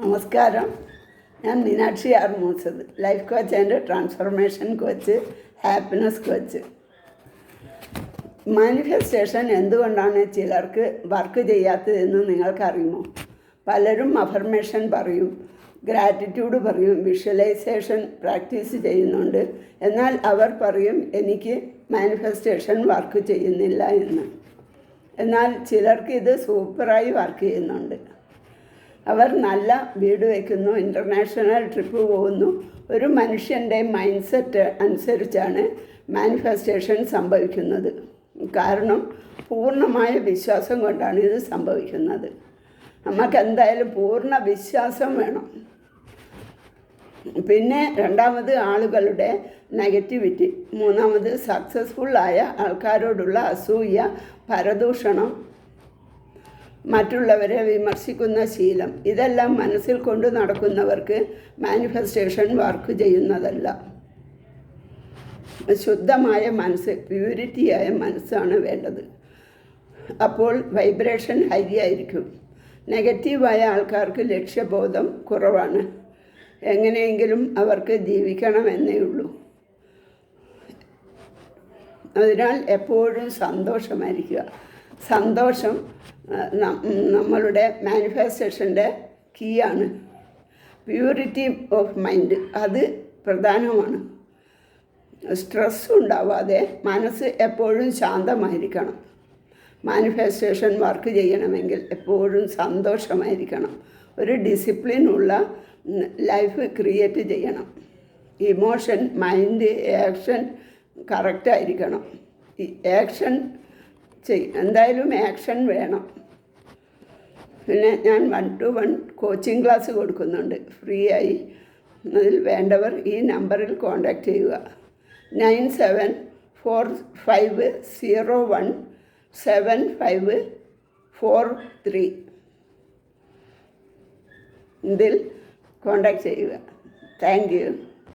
നമസ്കാരം. ഞാൻ Meenakshi R Moosath, life coach and transformation coach, happiness coach. Manifestation എന്തുകൊണ്ടാണ് ചിലർക്ക് വർക്ക് ചെയ്യാത്തതെന്ന് നിങ്ങൾക്കറിയുമോ? പലരും അഫർമേഷൻ പറയും, ഗ്രാറ്റിറ്റ്യൂഡ് പറയും, വിഷ്വലൈസേഷൻ പ്രാക്ടീസ് ചെയ്യുന്നുണ്ട്. എന്നാൽ അവർ പറയും എനിക്ക് മാനിഫെസ്റ്റേഷൻ വർക്ക് ചെയ്യുന്നില്ല എന്ന്. എന്നാൽ ചിലർക്ക് ഇത് സൂപ്പറായി വർക്ക് ചെയ്യുന്നുണ്ട്. അവർ നല്ല വീട് വയ്ക്കുന്നു, ഇൻ്റർനാഷണൽ ട്രിപ്പ് പോകുന്നു. ഒരു മനുഷ്യൻ്റെ മൈൻഡ് സെറ്റ് അനുസരിച്ചാണ് മാനിഫെസ്റ്റേഷൻ സംഭവിക്കുന്നത്. കാരണം പൂർണ്ണമായ വിശ്വാസം കൊണ്ടാണ് ഇത് സംഭവിക്കുന്നത്. നമുക്ക് എന്തായാലും പൂർണ്ണ വിശ്വാസം വേണം. പിന്നെ രണ്ടാമത് ആളുകളുടെ നെഗറ്റിവിറ്റി. മൂന്നാമത് സക്സസ്ഫുള്ളായ ആൾക്കാരോടുള്ള അസൂയ, പരദൂഷണം, മറ്റുള്ളവരെ വിമർശിക്കുന്ന ശീലം. ഇതെല്ലാം മനസ്സിൽ കൊണ്ട് നടക്കുന്നവർക്ക് മാനിഫെസ്റ്റേഷൻ വർക്ക് ചെയ്യുന്നതല്ല. ശുദ്ധമായ മനസ്സ്, പ്യൂരിറ്റിയായ മനസ്സാണ് വേണ്ടത്. അപ്പോൾ വൈബ്രേഷൻ ഹൈ ആയിരിക്കും. നെഗറ്റീവായ ആൾക്കാർക്ക് ലക്ഷ്യബോധം കുറവാണ്. എങ്ങനെയെങ്കിലും അവർക്ക് ജീവിക്കണമെന്നേ ഉള്ളൂ. അതിനാൽ എപ്പോഴും സന്തോഷമായിരിക്കുക. സന്തോഷം നമ്മളുടെ മാനിഫെസ്റ്റേഷൻ്റെ കീയാണ്. പ്യൂരിറ്റി ഓഫ് മൈൻഡ് അത് പ്രധാനമാണ്. സ്ട്രെസ് ഉണ്ടാവാതെ മനസ്സ് എപ്പോഴും ശാന്തമായിരിക്കണം. മാനിഫെസ്റ്റേഷൻ വർക്ക് ചെയ്യണമെങ്കിൽ എപ്പോഴും സന്തോഷമായിരിക്കണം. ഒരു ഡിസിപ്ലിനുള്ള ലൈഫ് ക്രിയേറ്റ് ചെയ്യണം. ഇമോഷൻ, മൈൻഡ്, ആക്ഷൻ കറക്റ്റായിരിക്കണം. ഈ ആക്ഷൻ എന്തായാലും ആക്ഷൻ വേണം. പിന്നെ ഞാൻ 1-to-1 കോച്ചിങ് ക്ലാസ് കൊടുക്കുന്നുണ്ട് ഫ്രീ ആയി. അതിൽ വേണ്ടവർ ഈ നമ്പറിൽ കോൺടാക്റ്റ് ചെയ്യുക. 9745017543 ഇതിൽ കോൺടാക്റ്റ് ചെയ്യുക. Thank you.